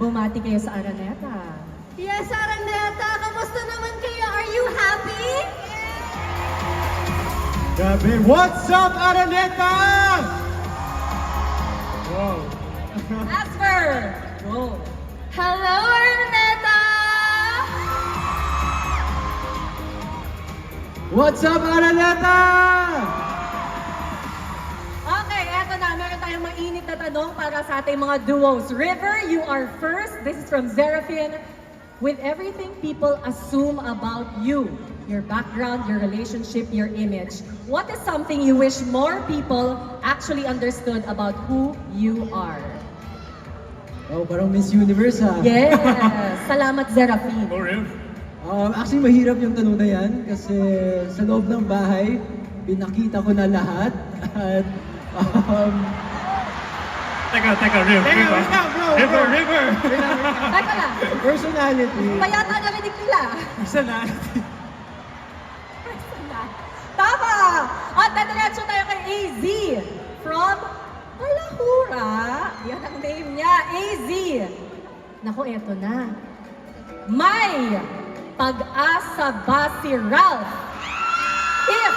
bumati kayo sa Araneta. Yes, Araneta! Kamusta naman kayo? Are you happy? Grabe. What's up, Araneta? Wow. Asper! Go! Hello, Araneta! What's up, Araneta? Okay, eto na. Meron tayong mainit na tanong para sa ating mga duos. River, you are first. This is from Zerafin. With everything people assume about you, your background, your relationship, your image, what is something you wish more people actually understood about who you are? Oh, parang Miss Universe ha? Yes! Salamat, Zerafin. Actually, mahirap yung tanong na yan kasi sa loob ng bahay, pinakita ko na lahat at Teka, River. Teka lang. Personality. Payata narinig nila. Personality. Tama! At nadiretso tayo kay AZ from Palahura. Yan ang name niya, AZ. Naku, eto na. May pag-asa ba si Ralph if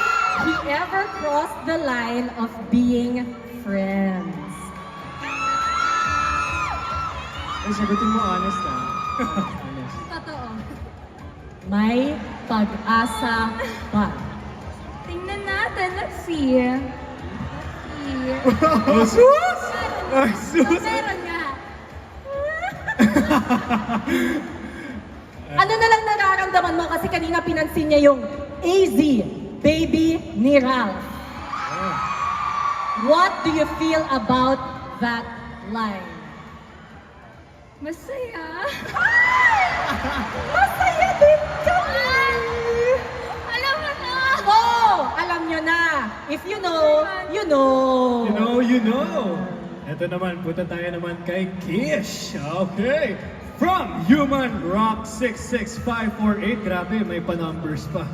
he ever crossed the line of being friends? Ay, sagutin mo honest ha? Honest. Totoo. May pag-asa ba? Tingnan natin. Let's see. Oh, sus! Oh, sus! Meron nga. Ano na lang nararamdaman mo kasi kanina pinansin niya yung AZ, baby ni Ralph. What do you feel about that line? Masaya. Masaya din kami! Alam mo na. Oh, alam nyo na. If you know, you know. You know. Ito naman, punta tayo naman kay Kish. Okay. From Human Rock 66548. Grabe, may pa-numbers pa.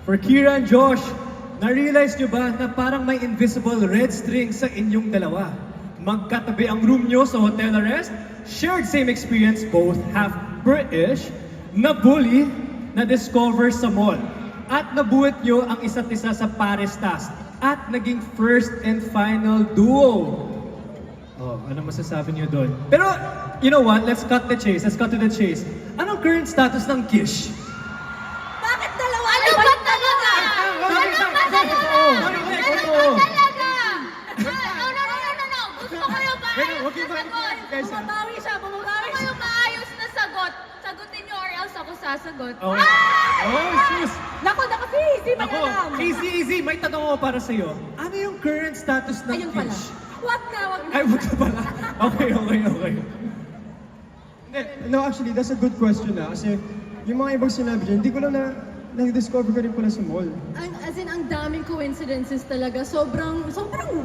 For Kira and Josh, na-realize nyo ba na parang may invisible red string sa inyong dalawa? Magkatabi ang room nyo sa hotel arrest? Shared same experience, both half British, na-bully, na-discover sa mall. At nabuhat nyo ang isa't isa sa Paris task. At naging first and final duo. Oh, ano masasabi niyo doon? Pero, you know what? Let's cut the chase. Let's cut to the chase. Anong current status ng Kish? Bakit dalawa? Ano ba talaga? Ano ba talaga? No. Gusto ko yung maayos na sagot. Bumabawi siya, bumabawi Gusto ko siya. yung maayos na sagot. Sagutin niyo or else ako sasagot. Oh, sus! Naku, easy man Ako, alam. easy. May tanong ako para sa'yo. Ano yung current status ng Ayun pala. Kish? Wag na. Ay, wag ka pala. Okay. No, actually, that's a good question na. Kasi yung mga ibang sinabi dyan, hindi ko lang na-discover ko rin pala sa mall. As in, ang daming coincidences talaga. Sobrang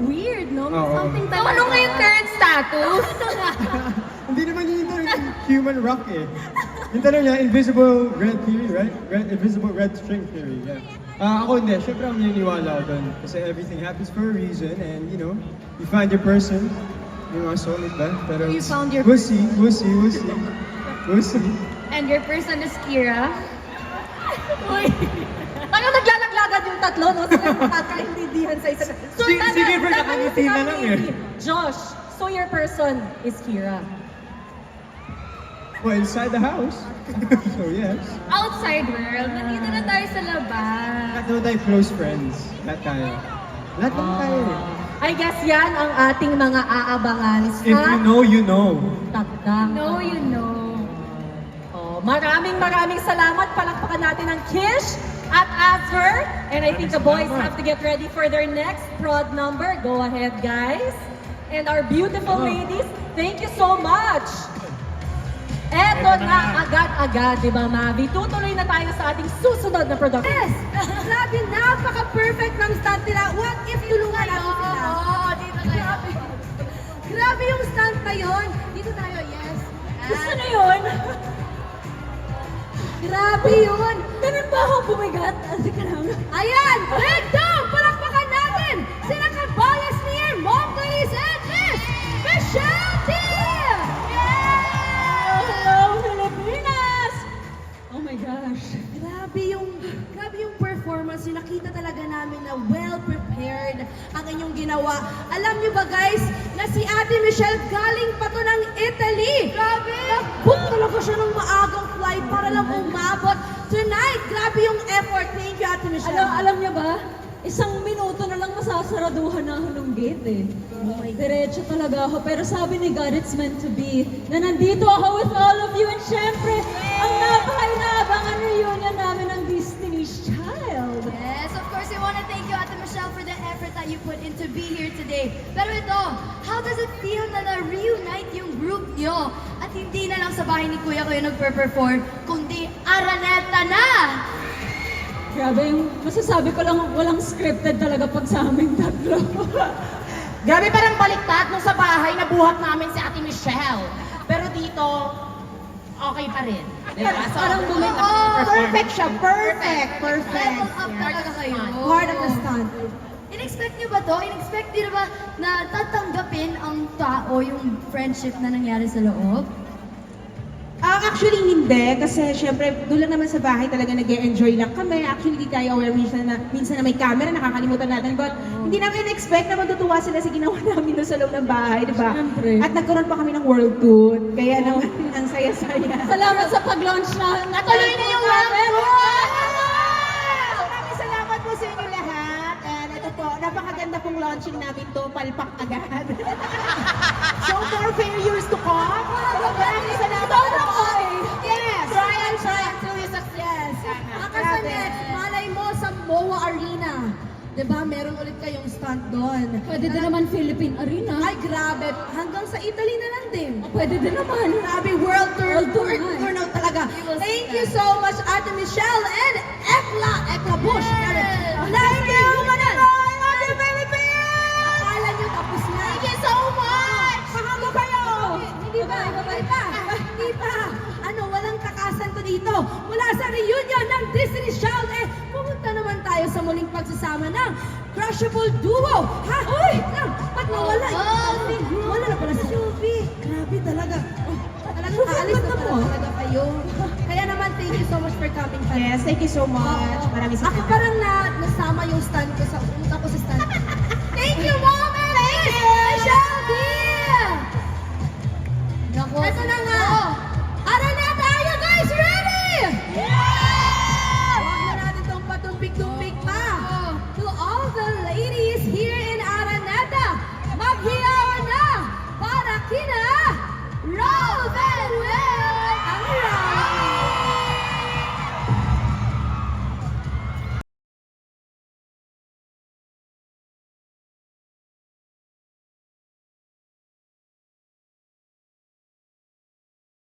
weird, no? Oo. Something talaga. Ano nga yung current status? Hindi naman yun yung human rock eh. Yung tanong niya, invisible red theory, right? Invisible red string theory, yeah. Ako hindi, syempre ako naniniwala ako doon. Kasi everything happens for a reason and you know, you find your person, yung mga soulmate ba? Pero You found your we'll see. And your person is Kira? Uy. Parang naglalaglagan yung tatlo, no? Sila yung magkakaintindihan sa isa. So, Si River nakangiti na lang eh. Josh, so your person is Kira. Well, inside the house. So yes. Outside world, nandito na tayo sa labas. Lahat naman tayo close friends. Lahat tayo. Lahat naman tayo eh. I guess yan ang ating mga aabangan sa If you know, you know. Takdang. No, you know. Oh, maraming salamat. Palakpakan natin ang Kish at Asper. And I think the boys have to get ready for their next prod number. Go ahead, guys. And our beautiful ladies, thank you so much. Eto na agad-agad, di ba, Mavi? Tutuloy na tayo sa ating susunod na production. Yes! Grabe, napaka-perfect ng stunt nila. What if tulungan natin sila? Oo, dito tayo. Grabe yung stunt na yun. Dito tayo, yes. Gusto na yun? Grabe yun. Ganun ba ako bumigat? Ayan! Red Dog! Palakpakan natin! Sila Cabayas Nier, Mom Clarice, and Miss Michelle T! Yeah! ng Italy. Grabe! Nag-book talaga siya ng maagang flight para lang umabot tonight. Grabe yung effort. Thank you, Ate Michelle. Alam niya ba? Isang minuto na lang masasaraduhan na ako ng gate eh. Diretso talaga ako. Pero sabi ni God, it's meant to be. Na nandito ako with all of you. And syempre, ang napaka-inaabangan reunion namin ng Destiny's Child. Yes, of course, we want to thank you, Ate Michelle, for the effort that you put in to be here today. Pero ito, how does it feel na na-reunite yung group nyo? At hindi na lang sa bahay ni Kuya kayo nagper-perform, kundi Araneta na! Grabe, yung masasabi ko lang, walang scripted talaga pag sa aming tatlo. Grabe parang baliktad nung sa bahay na buhat namin si Ate Michelle. Pero dito, okay pa rin. Diba? So, Parang bumalik na perfect siya. Perfect. Perfect. Level up talaga kayo. Part of the stunt. In-expect nyo ba to? In-expect nyo ba na tatanggapin ang tao yung friendship na nangyari sa loob? Actually, hindi. Kasi syempre, doon lang naman sa bahay talaga nag-e-enjoy lang kami. Actually, di tayo aware minsan na may camera, nakakalimutan natin. But hindi namin expect na matutuwa sila sa ginawa namin doon sa loob ng bahay, di ba? Syempre. At nagkaroon pa kami ng world tour. Kaya naman, ang saya-saya. Salamat sa pag-launch na. Natuloy na yung world tour! Maraming salamat po sa inyo lahat. And ito po, napakaganda pong launching namin to, palpak agad. So, more failures to come. Maraming salamat po. Yes! Try until you success. Sa next, malay mo sa MOA Arena. Diba, meron ulit kayong stunt doon. Pwede din naman Philippine Arena. Ay, grabe. Hanggang sa Italy na lang din. Pwede din naman. Grabe, world tour, World tour tour, nga eh. tour na talaga. Thank you so much, Ate Michelle and Ekla Bush. Thank you, Mananoy, Ate Philippines! Akala nyo tapos na. Thank you so much! Pakamo kayo! Hindi pa, hindi pa. Ano, walang takasan to dito. Mula sa reunion ng Destiny's Child, pumunta naman tayo sa muling pagsasama ng Crushable Duo. Ha? Uy! Ba't nawala? Wala na pala si Sophie. Grabe talaga. Talagang aalis na pala talaga kayo. Kaya naman, thank you so much for coming. Yes, thank you so much. Maraming Ako salamat. parang nasama yung stand ko sa utak ko sa stand. Thank you, Mom! Thank you! Shelby! Nako, Ito na nga